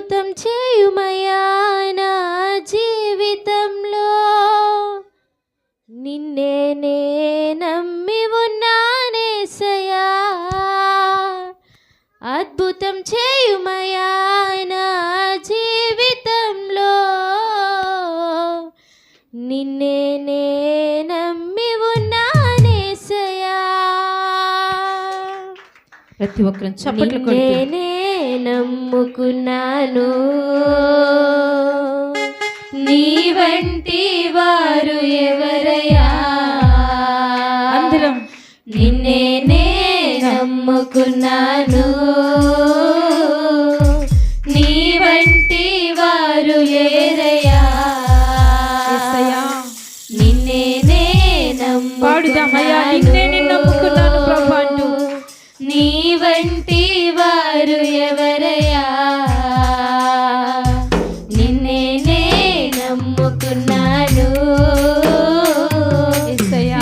అద్భుతం చేయుమయా నా జీవితంలో, నిన్నే నే నమ్మి ఉన్నానేసయ్యా. అద్భుతం చేయుమయా నా జీవితంలో, నిన్నే నే నమ్మి ఉన్నానేసయ్యా. ప్రతి ఒక్కరు చప్పట్లు కొడుతూ నిన్నే నమ్ముకున్నాను, నీ వంటి వారు ఎవరయ్యా. అందరం నిన్నే నమ్ముకున్నాను, నీ వంటి వారు లేరయ్యా. నిన్నే పాడుదామయ్యా, నిన్నే నేను నమ్ముకున్నాను ప్రభా అంటూ. నీ వంటి వారు ఎవరయ్యా. నిన్నే నమ్ముకున్నాను,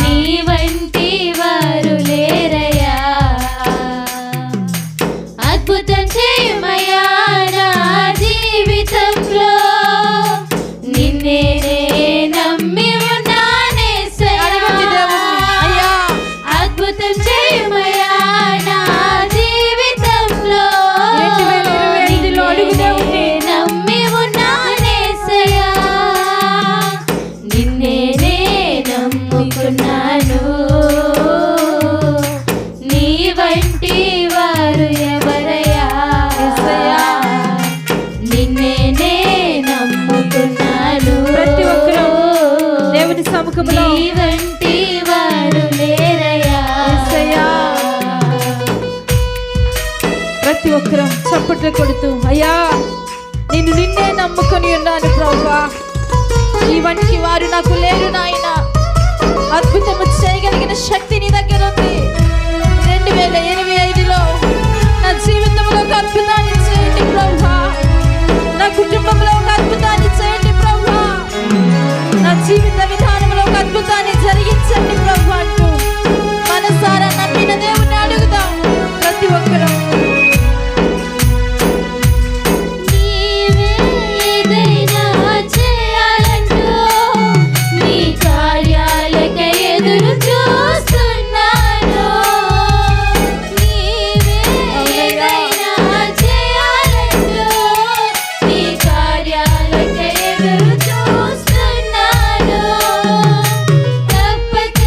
నీ వంటి వారు లేరయ్యా. అద్భుతం చేయుమయ్యా నా జీవితంలో, నిన్నే నమ్మి ఉన్నానేసయ్యా. అద్భుతం చేయుమయ్యా నా జీవితంలో, నిన్నే నమ్మి ఉన్నానేసయ్యా. నిన్నే నమ్ముకున్నాను, నీ వంటి వారు ఎవరయ్యా. నిన్నే నమ్ముకున్నాను, ప్రతి ఒక్కరు దేవుని సముఖంలో నీ వంటి వారు లేరయ్యా. ప్రతి ఒక్కరు చప్పట్లు కొడుతూ, అయ్యా నిన్నే నమ్ముకొని ఉన్నాను ప్రభా, నీ వంటి వారు నాకు లేరు నాయన. అద్భుతము చేయగలిగిన శక్తి నీ దగ్గర ఉంది. 2025లో నా జీవితంలో ఒక అద్భుతాన్ని చేయండి ప్రభా, నా కుటుంబంలో ఒక అద్భుతాన్ని చేయండి ప్రభా, నా జీవిత విధానంలో ఒక అద్భుతాన్ని జరిగించండి ప్రభా అంటూ మనసారా నమ్మిన దేవుని అడుగుదాం ప్రతి ఒక్కరూ. ఏదైనా చేయాలంటూ నీ కార్యాలకై ఎదురు చూస్తున్నాను. ఏదైనా చేయాలంటూ నీ కార్యాలకై ఎదురు చూస్తున్నాను. తప్పక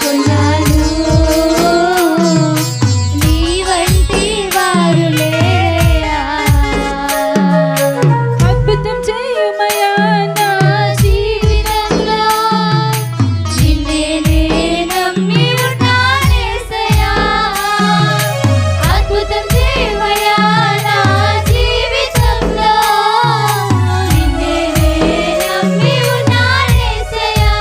చేరుకున్నాను. నీ వంటి వారు లేరయ్యా. అద్భుతం చేయుమయ్యా నా జీవితంలో నిన్నే నే నమ్మి ఉన్నానేసయ్యా. అద్భుతం చేయవయ్యా నా జీవితంలో నిన్నే నే నమ్మి ఉన్నానేసయ్యా.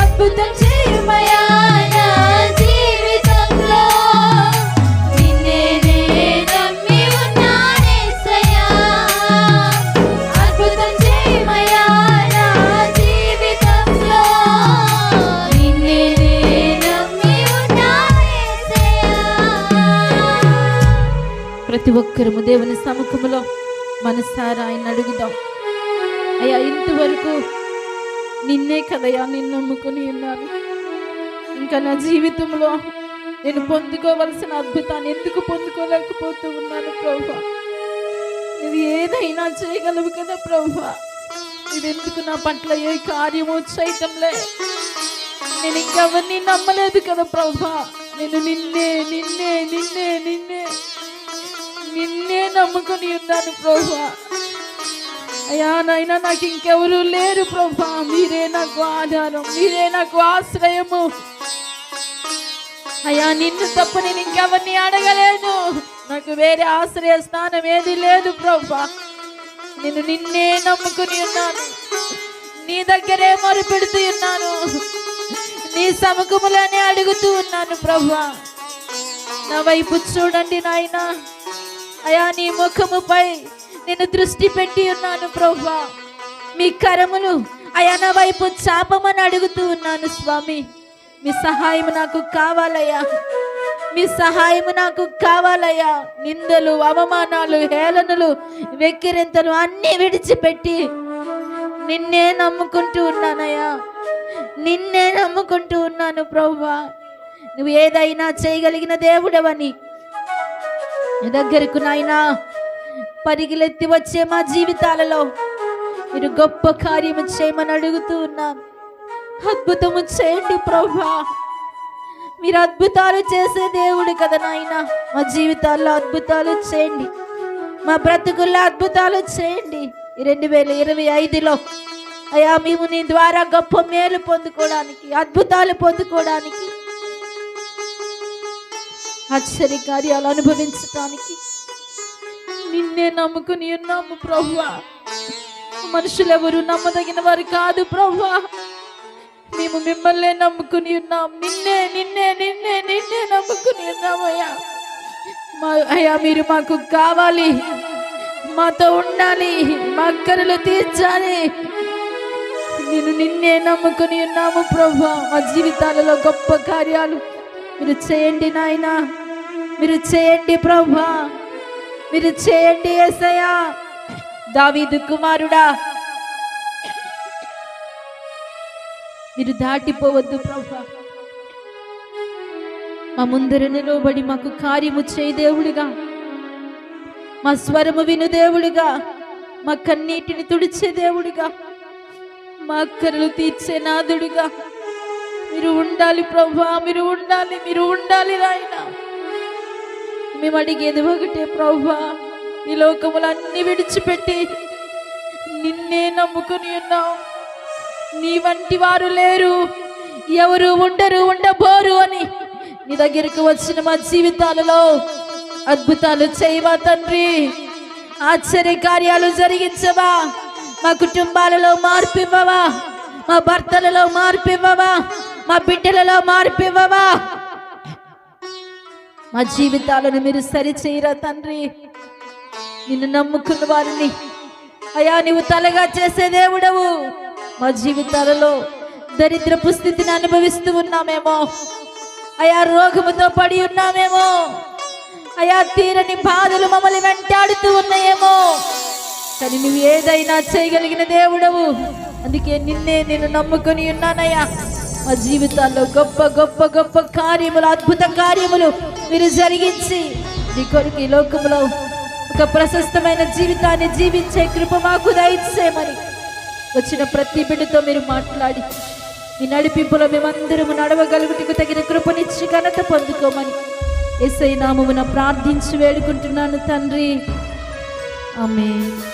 అద్భుతం చేయుమయ్యా నా జీవితంలో నిన్నే నే నమ్మి ఉన్నానేసయ్యా. అద్భుతం చేయవయ్యా నా జీవితంలో నిన్నే నే నమ్మి ఉన్నానేసయ్యా. ప్రతి ఒక్కరము దేవుని సముఖములో మనసారా ఆయన అడుగుదాం. అయ్యా ఇంతవరకు నిన్నే కదయ్యా నిన్ను నమ్ముకుని ఉన్నాను. ఇంకా నా జీవితంలో నేను పొందుకోవలసిన అద్భుతాన్ని ఎందుకు పొందుకోలేకపోతూ ఉన్నాను ప్రభువా. నువ్వు ఏదైనా చేయగలవు కదా ప్రభువా. ఇది ఎందుకు నా పట్ల ఏ కార్యము చేయటంలే. నేను ఇంకెవరిని నమ్మలేదు కదా ప్రభువా. నేను నిన్నే నిన్నే నిన్నే నిన్నే నిన్నే నమ్ముకొని ఉన్నాను ప్రభువా. అయ్యా నాయనా నాకు ఇంకెవరు లేరు ప్రభువా. మీరే నాకు ఆధారం, మీరే నాకు ఆశ్రయము. అయ్యా నిన్ను తప్ప నేను ఇంకెవరిని అడగలేను. నాకు వేరే ఆశ్రయ స్థానం ఏది లేదు ప్రభువా. నేను నిన్నే నమ్ముకుని ఉన్నాను. నీ దగ్గరే మొరుపెడుతూ ఉన్నాను. నీ సముఖములోనే అడుగుతూ ఉన్నాను ప్రభువా. నా వైపు చూడండి నాయనా. అయా నీ ముఖముపై నేను దృష్టి పెట్టి ఉన్నాను ప్రభువా. మీ కరములు అయా నా వైపు చాపమని అడుగుతూ ఉన్నాను స్వామి. మీ సహాయం నాకు కావాలయ్యా. మీ సహాయం నాకు కావాలయ్యా. నిందలు, అవమానాలు, హేళనలు, వెక్కిరింతలు అన్నీ విడిచిపెట్టి నిన్నే నమ్ముకుంటూ ఉన్నానయ్యా. నిన్నే నమ్ముకుంటూ ఉన్నాను ప్రభువా. నువ్వు ఏదైనా చేయగలిగిన దేవుడవని నీ దగ్గరకు నాయనా పరిగిలెత్తి వచ్చే మా జీవితాలలో మీరు గొప్ప కార్యము చేయమని అడుగుతూ ఉన్నాను. అద్భుతము చేయండి ప్రభువా. మీరు అద్భుతాలు చేసే దేవుడు కదా నాయనా. మా జీవితాల్లో అద్భుతాలు చేయండి. మా బ్రతుకుల్లో అద్భుతాలు చేయండి. ఈ 2025లో అయ్యా మేము నీ ద్వారా గొప్ప మేలు పొందుకోవడానికి, అద్భుతాలు పొందుకోవడానికి, ఆశ్చర్య కార్యాలు అనుభవించడానికి నిన్నే నమ్ముకుని ఉన్నాము ప్రభువా. మనుషులెవరు నమ్మదగిన వారు కాదు ప్రభువా. మేము మిమ్మల్నే నమ్ముకుని ఉన్నాం. నిన్నే నిన్నే నిన్నే నిన్నే నమ్ముకుని ఉన్నామయ్యా. అయ్యా మీరు మాకు కావాలి, మాతో ఉండాలి, మా అక్కరలు తీర్చాలి. నేను నిన్నే నమ్ముకుని ఉన్నాము ప్రభువా. మా జీవితాలలో గొప్ప కార్యాలు మీరు చేయండి నాయనా. మీరు చేయండి ప్రభువా. మీరు చేయండి యేసయ్యా. దావీదు కుమారుడా మీరు దాటిపోవద్దు ప్రభువా. మా ముందర నిలబడి మాకు కార్యము చేయి దేవుడిగా, మా స్వరము విను దేవుడిగా, మా కన్నీటిని తుడిచే దేవుడిగా, మా అక్కరలు తీర్చే నాదుడిగా మీరు ఉండాలి ప్రభువా. మీరు ఉండాలి, మీరు ఉండాలి నాయన. మేము అడిగేది ఒకటే ప్రభువా. ఈ లోకములన్నీ విడిచిపెట్టి నిన్నే నమ్ముకుని ఉన్నాం. నీ వంటి వారు లేరు, ఎవరు ఉండరు, ఉండబోరు అని నీ దగ్గరకు వచ్చిన మా జీవితాలలో అద్భుతాలు చేయవా తండ్రి. ఆశ్చర్య కార్యాలు జరిగించవా. మా కుటుంబాలలో మార్పు ఇవ్వవా. మా భర్తలలో మార్పు ఇవ్వవా. మా బిడ్డలలో మార్పు ఇవ్వవా. మా జీవితాలను మీరు సరిచేయరా తండ్రి. నిన్ను నమ్ముకున్న వారిని అయా నువ్వు తలగా చేసే దేవుడవు. మా జీవితాలలో దరిద్రపు స్థితిని అనుభవిస్తూ ఉన్నామేమో, అయా రోగముతో పడి ఉన్నామేమో, అయా తీరని బాధలు మమ్మల్ని వెంటాడుతూ ఉన్నాయేమో, కానీ నువ్వు ఏదైనా చేయగలిగిన దేవుడవు. అందుకే నిన్నే నేను నమ్ముకొని ఉన్నానయ్యా. మా జీవితాల్లో గొప్ప గొప్ప గొప్ప కార్యములు, అద్భుత కార్యములు మీరు జరిగించి నీ కొరకు ఈ లోకంలో ఒక ప్రశస్తమైన జీవితాన్ని జీవించే కృప మాకు దయచేయమని వచ్చిన ప్రతి బిడ్డతో మీరు మాట్లాడి ఈ నడిపింపులో మేమందరము నడవగలుగుటకు తగిన కృపనిచ్చి ఘనత పొందుకోమని యేసయ్య నామమున ప్రార్థించి వేడుకుంటున్నాను తండ్రి. ఆమేన్.